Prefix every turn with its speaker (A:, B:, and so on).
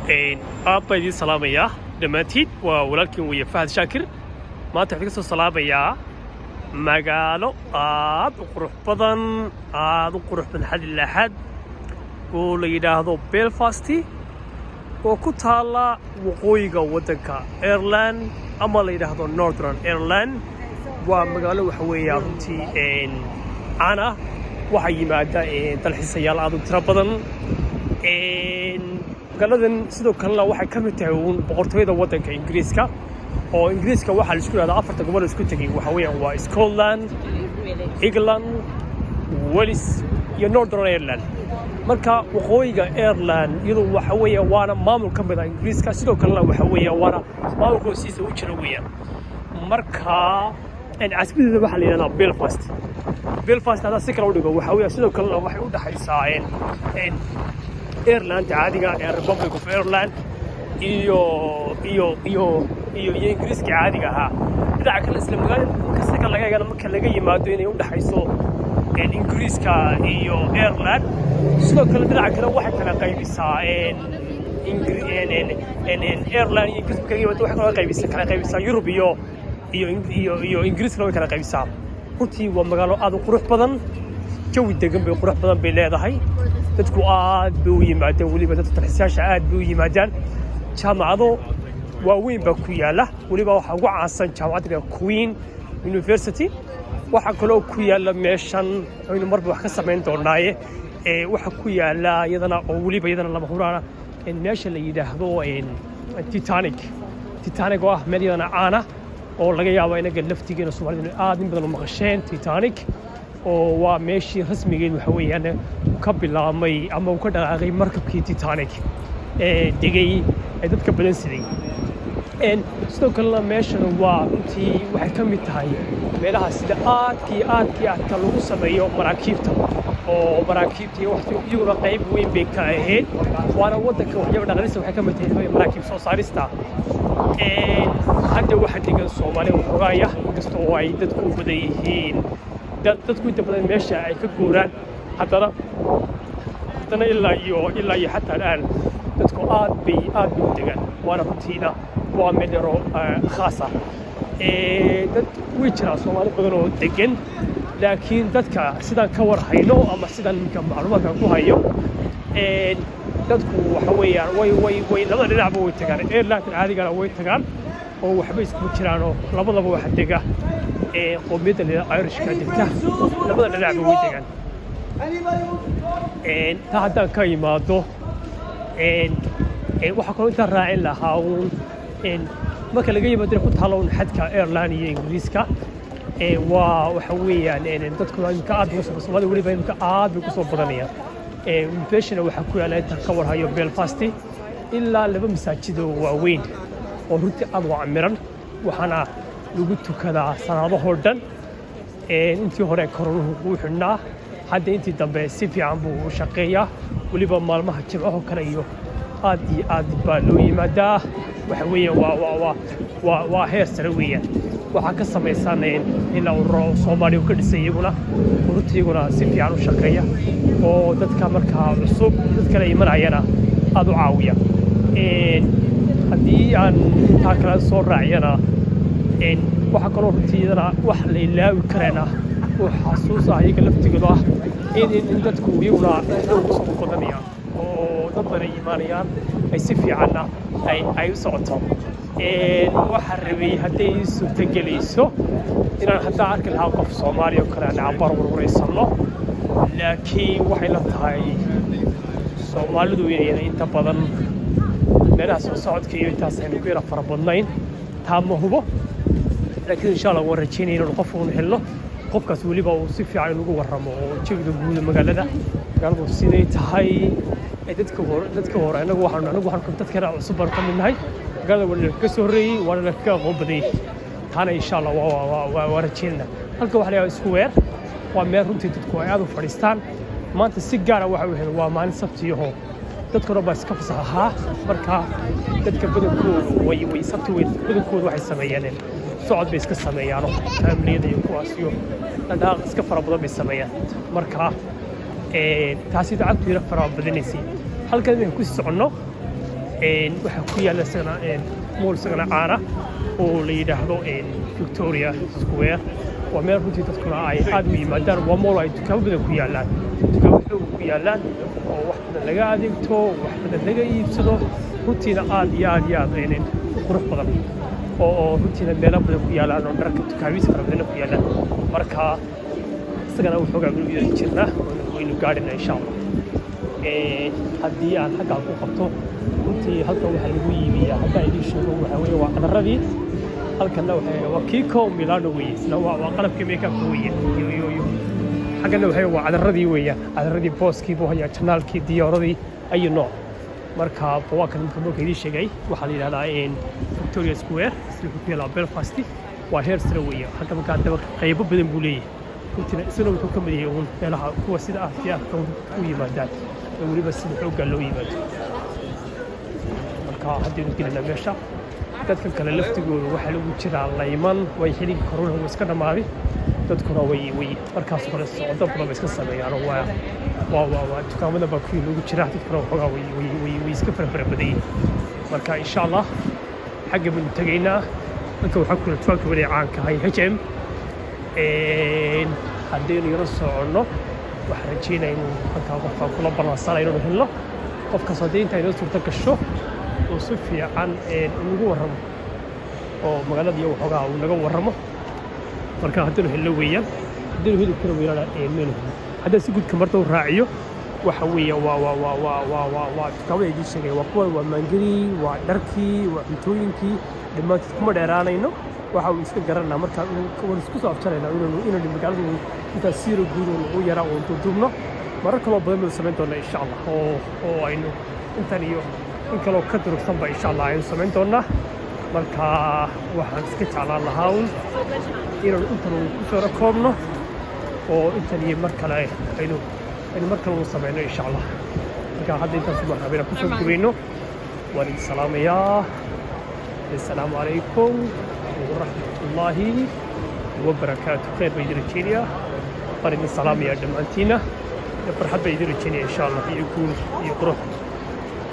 A: aad baan idiin salaamayaa dhammaantiin waa walaalkiin weeye Fahad Shaakir maanta waxaan ka soo salaamayaa magaalo aad u qurux badan xad ilaa xad oo la yidhaahdo Belfast oo ku taala waqooyiga waddanka Ireland ama la yidhaahdo Northern Ireland waa magaalo waxa weeye runtii ana waxa yimaada dalxiisayaal aad u tiro badan magaaladan sidoo kalena waxay ka mid tahay boqortooyada waddanka Ingiriiska oo Ingiriiska waxa la isku yiraahdaa afarta gobol isku tagay waxa weeyaan waa Scotland, England, Wales iyo Northern Ireland marka waqooyiga Ireland iyadoo waxa weeyaan waana maamul ka mid ah Ingiriiska sidoo kalena waxa weeyaan waana maamulka hoostiisa u jira weeyaan marka casbideeda waxa la yiraahdaa Belfast hada si kale u dhigo waxa weeyaan sidoo kalena waxay u dhaxaysaa Ireland caadiga ee Republic of Ireland iyo Ingiriiska caadiga ahaa dhinaca kale isla magaalada kasta laga eegana marka laga yimaado inay u dhaxayso Ingiriiska iyo Ireland sidoo kale dhinaca kale waxay kala qaybisaa Ireland iyo Ingiriiska waxay kala qaybisaa Europe iyo Ingiriiska way kala qaybisaa runtii waa magaalo aad u qurux badan jawi degan bay qurux badan bay leedahay dadku aad bay u yimaadeen weliba dadka dalxiisayaasha aad bay u yimaadaan jaamacado waaweyn baa ku yaala weliba waxaa ugu caansan jaamacadda Queen University waxaa kaloo ku yaala meeshan aynu marba wax ka samayn doonaaye waxaa ku yaala iyadana oo weliba iyadana lama huraana meesha la yidhaahdo Titanic oo ah meel iyadana caana oo laga yaabo inaga laftigeena Soomaalidu aad in badan u maqasheen Titanic oo waa meeshii rasmigeed waxa weeyaan ka bilaabmay ama uu ka dhaqaaqay markabkii Titanic degay dadka badan siday sidoo kalena meeshan waa runtii waxay ka mid tahay meelaha sida aadka lagu sameeyo maraakiibta oo maraakiibta iyaguna qayb weyn bay ka ahayd waana waddanka waxyaabo dhaqanista waxay ka mid tahay maraakiib soo saarista hadda waxa degan Soomaaliya waxoogaaya inkasta oo ay dadku u badan yihiin dadku inta badan meesha ay ka guuraan haddana ilaa iyo xataa al'aan dadku aad bay u degaan waana runtiina waa meel yaro khaas ah dad way jiraan Soomaali badan oo degan laakiin dadka sidaan ka war hayno ama sidaan macluumaadka ku hayo dadku waxa weeyaan way labada dhinacba way tagaan Ireland caadigana way tagaan oo waxba isku jiraan oo labadaba waxa dega qowmiyadda Irishka degta labada dhinacba way tagaan ta haddaan ka yimaado waxaa kaloo intaan raacin lahaa marka laga yimaado ku taalo xadka Ireland iyo Ingiriiska waxa weeyaan dadkuna imika aad uga soo Soomaaliya weliba imika aad bay ku soo badanayaan meeshana waxaa ku yaala inta ka war hayo Belfast ilaa 2 masaajid oo waaweyn oo runtii aad u camiran waxaana lagu tukadaa sanadahoo dhan intii hore koronuhu uu xidhnaa hadda intii dambe si fiican buu u shaqeeyaa weliba maalmaha jimcaha kale iyo aad baa loo yimaadaa waxa weeyaan waa heer sare weeyaan waxaa ka samaysan ilaa ururo Soomaaliya ka dhisay iyaguna runtiiguna si fiican u shaqeeya oo dadka markaa cusub dad kale imanayana aad u caawiya haddii aan intaa kale soo raaciyana waxaa kaloo runtiidana wax la ilaawi karana oo xasuus ah iyaga laftigooda ah in dadku iyaguna xoog soo badanayaan oo dad badan imanayaan ay si fiicanna ay u socoto waxaan rabay hadday ii suurtagelayso inaan haddaa arki lahaa qof Soomaali oo kale aan cabar warwareysano laakiin waxay la tahay Soomaalidu inay inta badan meelaha soo socodka iyo intaas aynu ku yara fara badnayn taa ma hubo laakiin insha Allah waan rajeynaya inuu qof uu helno qofkaas weliba uu si fiican ugu warramo oo jeegda guud magaaladu siday tahay dadka hore anagu waxaan dadka cusub baan ka midnahay magaalada wada ka soo horeeyay waana ka aqoon badan taana insha Allah waa rajeynaa halka waxa la isku weer waa meel runtii dadku ay aad u fadhiistaan maanta si gaar ah waxa uu helay waa maalin sabtiyo dadkuna baa iska fasaxaa marka dadka badankoodu way sabti badankoodu waxay sameeyaan socod bay iska sameeyaan familiyada iyo kuwaas iyo dhaqaaq iska fara badan bay sameeyaan marka taasi dacabtu ila fara badanaysay halkan ku socono waxaa ku yaalla isagana mool isagana caana oo la yidhaahdo Victoria Square waa meel runtii dadkuna ay aad u yimaadaan waa mool ay dukaamo badan ku yaallaan dukaamo xoog ku yaallaan oo wax badan laga adeegto wax badan laga iibsado runtiina aad iyo aad u qurux badan oo runtiina meelo badan ku yaallaan oo dharka dukaamiis fara badan ku yaallaan marka isagana waxoogaa u yeeri jirnaa waynu gaadhinaa insha allah haddii aan xaggaa ku qabto runtii halkan waxaa lagu iibiyaa haddaan idiin sheego waxaa weeye waa cadaradii halkanna waa Kiko Milano weeye isna waa qalabkii makeup-ka weeye xaggana waa cadaradii weeyaan cadaradii booskii buu hayaa janaalkii diyaaradii ayu nooc marka waa kan marka idiin sheegay waxaa la yidhahdaa Victoria Square isla ku yaala Belfast waa heer sare weeye halka markaa daba qaybo badan buu leeyahay runtiina isna wuxuu ka mid yahay meelaha kuwa sida aadka u yimaadaan weliba sida xoogga loo yimaado marka haddii uu gelina meesha dadka kale laftigooda waxaa lagu jiraa layman way xilin korona way iska dhamaaday dadkuna way markaas hore socdo badan iska sameeyaan waa dukaamada baa ku lagu jiraa dadkuna waxoogaa way iska fara badayeen marka insha allah xagga baan tagaynaa dadka waxaa kula dukaanka wali caanka ahay H&M haddaynu yaro soconno waxaan rajeynaa inuu halkaa qofka kula ballansana inuu helno qofkaas haddii intaa inoo suurto gasho oo si fiican ugu warramo oo magaalada iyo waxoogaa uu naga warramo marka haddaynu helno weeyaan haddaynu heli karo weeyaan meel haddii si gudka marta uu raaciyo waxa weeye waa dukaamada idiin sheegay waa kuwa waa maangeli waa dharkii waa cuntooyinkii dhammaantood kuma dheeraanayno waxa uu iska garanaa marka uu isku soo afjarayna inuu magaalada intaas siiro guud oo yaraa oo duubno marar kaloo badan baan samayn doonaa insha allah oo aynu intan iyo in kaloo ka durugsanba insha allah aynu samayn doonaa marka waxaan iska jeclaan lahaa inaynu intan ku soo rakoobno oo intan iyo mar kale aynu mar kale u samayno insha allah marka hadda intaas uma rabina ku soo gubayno waan idin salaamayaa assalaamu calaykum ورحمة الله وبركاته خير بيدير الجينيا قريب السلام يا جماعتنا فرحة بيدير الجينيا إن شاء الله يكون يقرأ